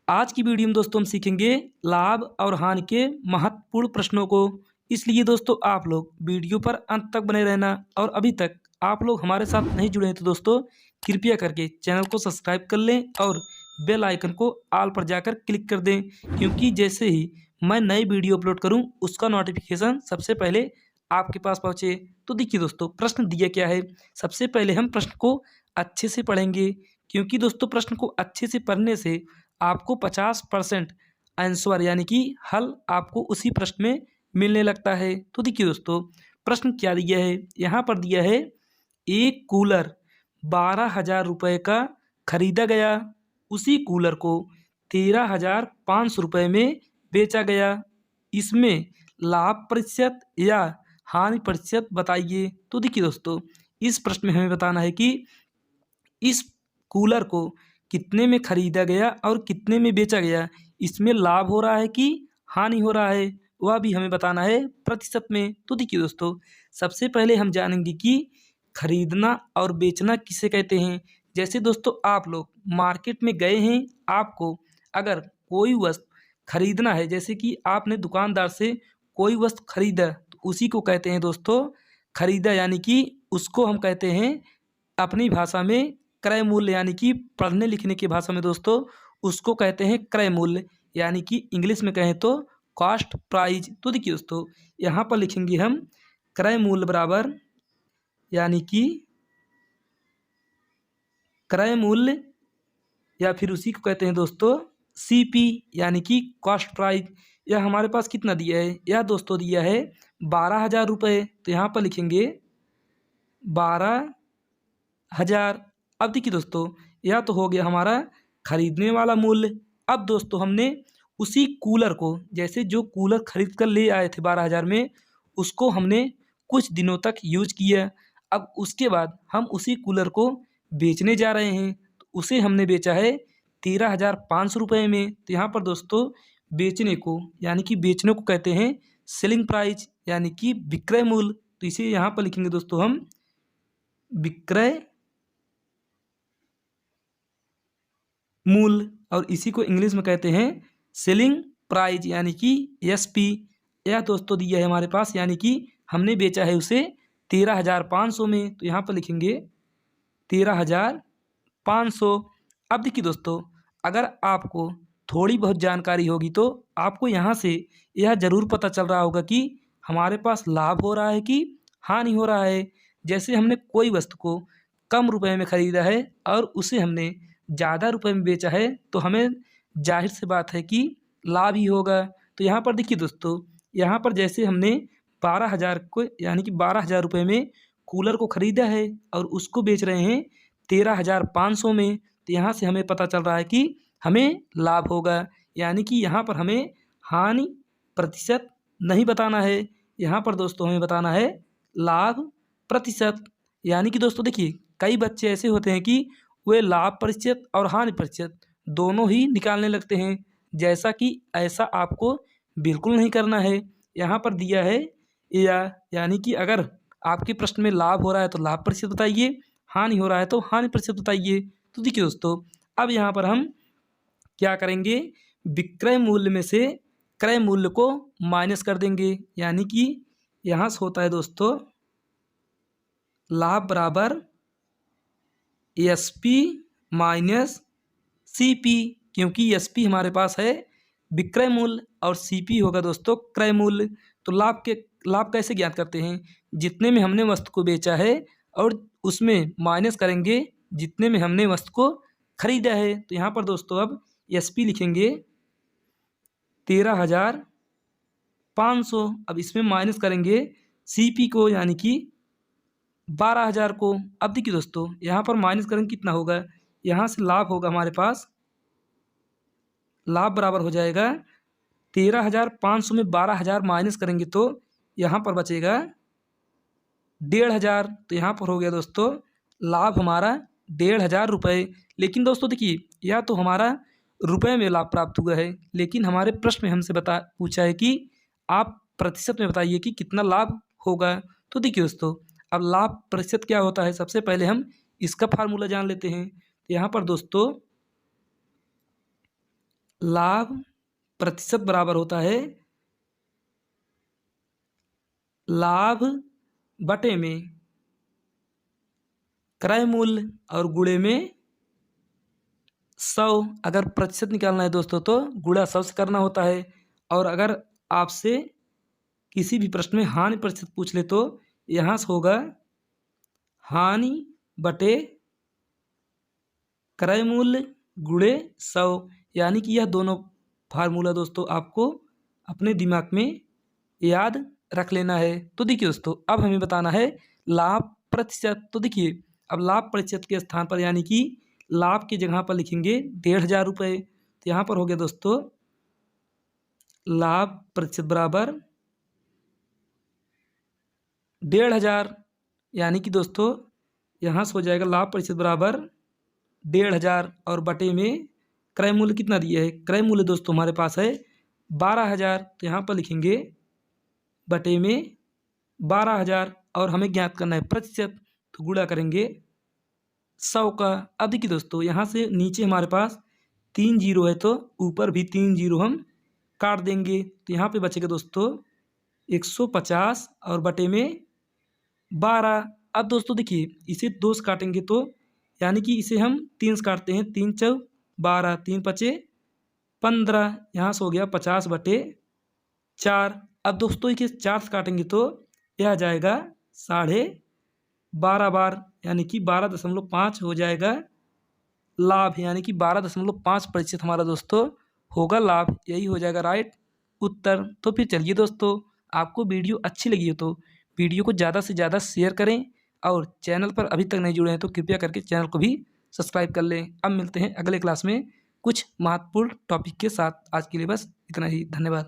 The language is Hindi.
आज की वीडियो में दोस्तों हम सीखेंगे लाभ और हानि के महत्वपूर्ण प्रश्नों को। इसलिए दोस्तों आप लोग वीडियो पर अंत तक बने रहना और अभी तक आप लोग हमारे साथ नहीं जुड़े हैं तो दोस्तों कृपया करके चैनल को सब्सक्राइब कर लें और बेल आइकन को ऑल पर जाकर क्लिक कर दें, क्योंकि जैसे ही मैं नई वीडियो अपलोड करूं उसका नोटिफिकेशन सबसे पहले आपके पास पहुंचे। तो देखिए दोस्तों प्रश्न दिया क्या है। सबसे पहले हम प्रश्न को अच्छे से पढ़ेंगे, क्योंकि दोस्तों प्रश्न को अच्छे से पढ़ने से आपको 50% आंसर यानी कि हल आपको उसी प्रश्न में मिलने लगता है। तो देखिए दोस्तों प्रश्न क्या दिया है, यहाँ पर दिया है एक कूलर 12,000 रुपये का खरीदा गया, उसी कूलर को 13,500 रुपये में बेचा गया, इसमें लाभ प्रतिशत या हानि प्रतिशत बताइए। तो देखिए दोस्तों इस प्रश्न में हमें बताना है कि इस कूलर को कितने में खरीदा गया और कितने में बेचा गया, इसमें लाभ हो रहा है कि हानि हो रहा है, वह भी हमें बताना है प्रतिशत में। तो देखिए दोस्तों सबसे पहले हम जानेंगे कि खरीदना और बेचना किसे कहते हैं। जैसे दोस्तों आप लोग मार्केट में गए हैं, आपको अगर कोई वस्तु खरीदना है, जैसे कि आपने दुकानदार से कोई वस्तु खरीदा तो उसी को कहते हैं दोस्तों खरीदा, यानी कि उसको हम कहते हैं अपनी भाषा में क्रय मूल्य, यानी कि पढ़ने लिखने की भाषा में दोस्तों उसको कहते हैं क्रय मूल्य, यानी कि इंग्लिश में कहें तो कॉस्ट प्राइस। तो देखिए दोस्तों यहाँ पर लिखेंगे हम क्रय मूल्य बराबर, यानी कि क्रय मूल्य या फिर उसी को कहते हैं दोस्तों सीपी, यानी कि कॉस्ट प्राइस। यह हमारे पास कितना दिया है, यह दोस्तों दिया है 12,000 रुपये। तो यहाँ पर लिखेंगे 12,000। अब देखिए दोस्तों यह तो हो गया हमारा खरीदने वाला मूल्य। अब दोस्तों हमने उसी कूलर को, जैसे जो कूलर खरीद कर ले आए थे 12,000 में, उसको हमने कुछ दिनों तक यूज किया। अब उसके बाद हम उसी कूलर को बेचने जा रहे हैं, तो उसे हमने बेचा है 13,500 रुपये में। तो यहाँ पर दोस्तों बेचने को, यानी कि बेचने को कहते हैं सेलिंग प्राइस, यानी कि विक्रय मूल्य। तो इसे यहाँ पर लिखेंगे दोस्तों हम विक्रय मूल्य, और इसी को इंग्लिश में कहते हैं सेलिंग प्राइस, यानी कि एसपी। यह दोस्तों दिया है हमारे पास, यानी कि हमने बेचा है उसे 13,500 में। तो यहाँ पर लिखेंगे 13,500। अब देखिए दोस्तों अगर आपको थोड़ी बहुत जानकारी होगी तो आपको यहाँ से यह ज़रूर पता चल रहा होगा कि हमारे पास लाभ हो रहा है कि हानि हो रहा है। जैसे हमने कोई वस्तु को कम रुपए में ख़रीदा है और उसे हमने ज़्यादा रुपए में बेचा है, तो हमें जाहिर सी बात है कि लाभ ही होगा। तो यहाँ पर देखिए दोस्तों यहाँ पर जैसे हमने 12,000 को, यानी कि 12,000 रुपये में कूलर को ख़रीदा है और उसको बेच रहे हैं 13,500 में, तो यहाँ से हमें पता चल रहा है कि हमें लाभ होगा। यानी कि यहाँ पर हमें हानि प्रतिशत नहीं बताना है, यहाँ पर दोस्तों हमें बताना है लाभ प्रतिशत। यानी कि दोस्तों देखिए कई बच्चे ऐसे होते हैं कि वे लाभ प्रतिशत और हानि प्रतिशत दोनों ही निकालने लगते हैं, जैसा कि ऐसा आपको बिल्कुल नहीं करना है। यहाँ पर दिया है यानी कि अगर आपके प्रश्न में लाभ हो रहा है तो लाभ प्रतिशत बताइए, हानि हो रहा है तो हानि प्रतिशत बताइए। तो देखिए दोस्तों अब यहाँ पर हम क्या करेंगे, विक्रय मूल्य में से क्रय मूल्य को माइनस कर देंगे, यानी कि यहाँ से होता है दोस्तों लाभ बराबर एसपी माइनस सीपी, क्योंकि एसपी हमारे पास है विक्रय मूल्य और सीपी होगा दोस्तों क्रय मूल्य। तो लाभ कैसे ज्ञात करते हैं, जितने में हमने वस्तु को बेचा है और उसमें माइनस करेंगे जितने में हमने वस्तु को खरीदा है। तो यहाँ पर दोस्तों अब एसपी लिखेंगे 13,500, अब इसमें माइनस करेंगे सीपी को, यानी कि 12,000 को। अब देखिए दोस्तों यहाँ पर माइनस करेंगे कितना होगा, यहाँ से लाभ होगा हमारे पास, लाभ बराबर हो जाएगा 13,500 में 12,000 माइनस करेंगे तो यहाँ पर बचेगा 1,500। तो यहाँ पर हो गया दोस्तों लाभ हमारा 1,500 रुपये। लेकिन दोस्तों देखिए यह तो हमारा रुपए में लाभ प्राप्त हुआ है, लेकिन हमारे प्रश्न में हमसे पूछा है कि आप प्रतिशत में बताइए कि कितना लाभ होगा। तो देखिए दोस्तों अब लाभ प्रतिशत क्या होता है, सबसे पहले हम इसका फार्मूला जान लेते हैं। तो यहाँ पर दोस्तों लाभ प्रतिशत बराबर होता है लाभ बटे में क्रय मूल्य और गुणे में 100। अगर प्रतिशत निकालना है दोस्तों तो गुणा 100 से करना होता है। और अगर आपसे किसी भी प्रश्न में हानि प्रतिशत पूछ ले तो यहाँ से होगा हानि बटे क्रय मूल्य गुणे 100। यानी कि यह दोनों फार्मूला दोस्तों आपको अपने दिमाग में याद रख लेना है। तो देखिए दोस्तों, अब हमें बताना है लाभ प्रतिशत। तो देखिए, अब लाभ प्रतिशत के स्थान पर यानी कि लाभ की जगह पर लिखेंगे 1500 रुपये। तो यहाँ पर हो गया दोस्तों लाभ प्रतिशत बराबर 1500। यानी कि दोस्तों यहाँ से हो जाएगा लाभ प्रतिशत बराबर 1500 और बटे में क्रय मूल्य कितना दिया है। क्रय मूल्य दोस्तों हमारे पास है 12000। तो यहाँ पर लिखेंगे बटे में 12000 और हमें ज्ञात करना है प्रतिशत। तो गुणा करेंगे 100 का। अब देखिए दोस्तों, यहाँ से नीचे हमारे पास 3 जीरो है तो ऊपर भी 3 जीरो हम काट देंगे। तो यहाँ पे बचेगा दोस्तों 150 और बटे में 12। अब दोस्तों देखिए, इसे 2 से काटेंगे तो यानी कि इसे हम 3 से काटते हैं। 3 चौ 12, 3 पचे 15। यहाँ से हो गया 50 बटे 4। अब दोस्तों इसे 4 से काटेंगे तो यह आ जाएगा 12.5 बार, यानी कि 12.5 हो जाएगा लाभ। यानी कि 12.5% हमारा दोस्तों होगा लाभ। यही हो जाएगा राइट उत्तर। तो फिर चलिए दोस्तों, आपको वीडियो अच्छी लगी हो तो वीडियो को ज़्यादा से ज़्यादा शेयर करें और चैनल पर अभी तक नहीं जुड़े हैं तो कृपया करके चैनल को भी सब्सक्राइब कर लें। अब मिलते हैं अगले क्लास में कुछ महत्वपूर्ण टॉपिक के साथ। आज के लिए बस इतना ही। धन्यवाद।